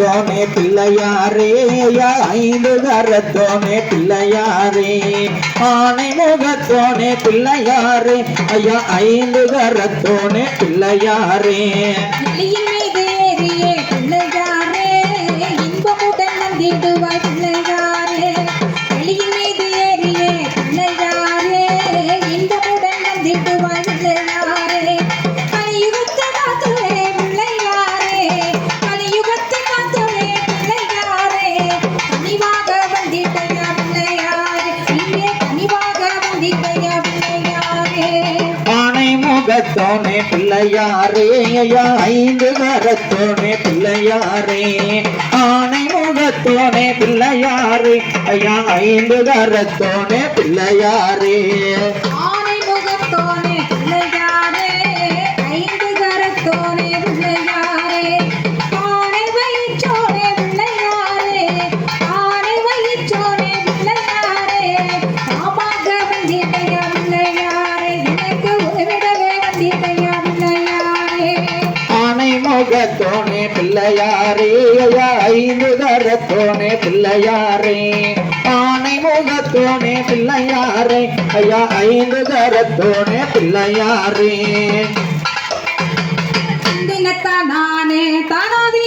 கரத்தோனே பிள்ளையாரே ஐயா ஐந்து கரத்தோனே பிள்ளையாரே ஆனை முகத்தோனே பிள்ளையாரே ஐயா ஐந்து கரத்தோனே பிள்ளையாரே பிள்ளையாரே இன்பமுடன் நந்திடுவாய் பிள்ளையாரே வெளியின் மீது ஏறியே பிள்ளையாரே இன்பமுடன் நந்திடுவாய் பிள்ளையாரே கலியுகத்தை காத்துவே பிள்ளையாரே கலியுகத்தை காத்துவே பிள்ளையாரே கனிவாக வந்திட்டையா பிள்ளையாரே இங்கே கனிவாக வந்திட்டையா பிள்ளையாரே ஆனை முகத்தோனே பிள்ளையாரே ஐயா ஐந்து கரத்தோனே பிள்ளையாரே ஆனை முகத்தோனே பிள்ளையாரே ஐயா ஐந்து கரத்தோனே பிள்ளையாரே ஆனை முகத்தோனே பிள்ளையாரே ஐந்து கரத்தோனே பிள்ளையாரே ஆனை வயிற்றோனே பிள்ளையாரே ஆனை வயிற்றோனே பிள்ளையாரே தாமாக வந்திட்டையா பிள்ளையாரே எனக்கு உதவிடவே வந்திட்டையா பிள்ளையாரே ஆனை முகத்தோனே பிள்ளையாரே ஐயா ஐந்து கரத்தோனே பிள்ளையாரே ஆனை முகத்தோனே பிள்ளையாரே ஐயா ஐந்து கரத்தோனே பிள்ளையாரே நானே தானாதி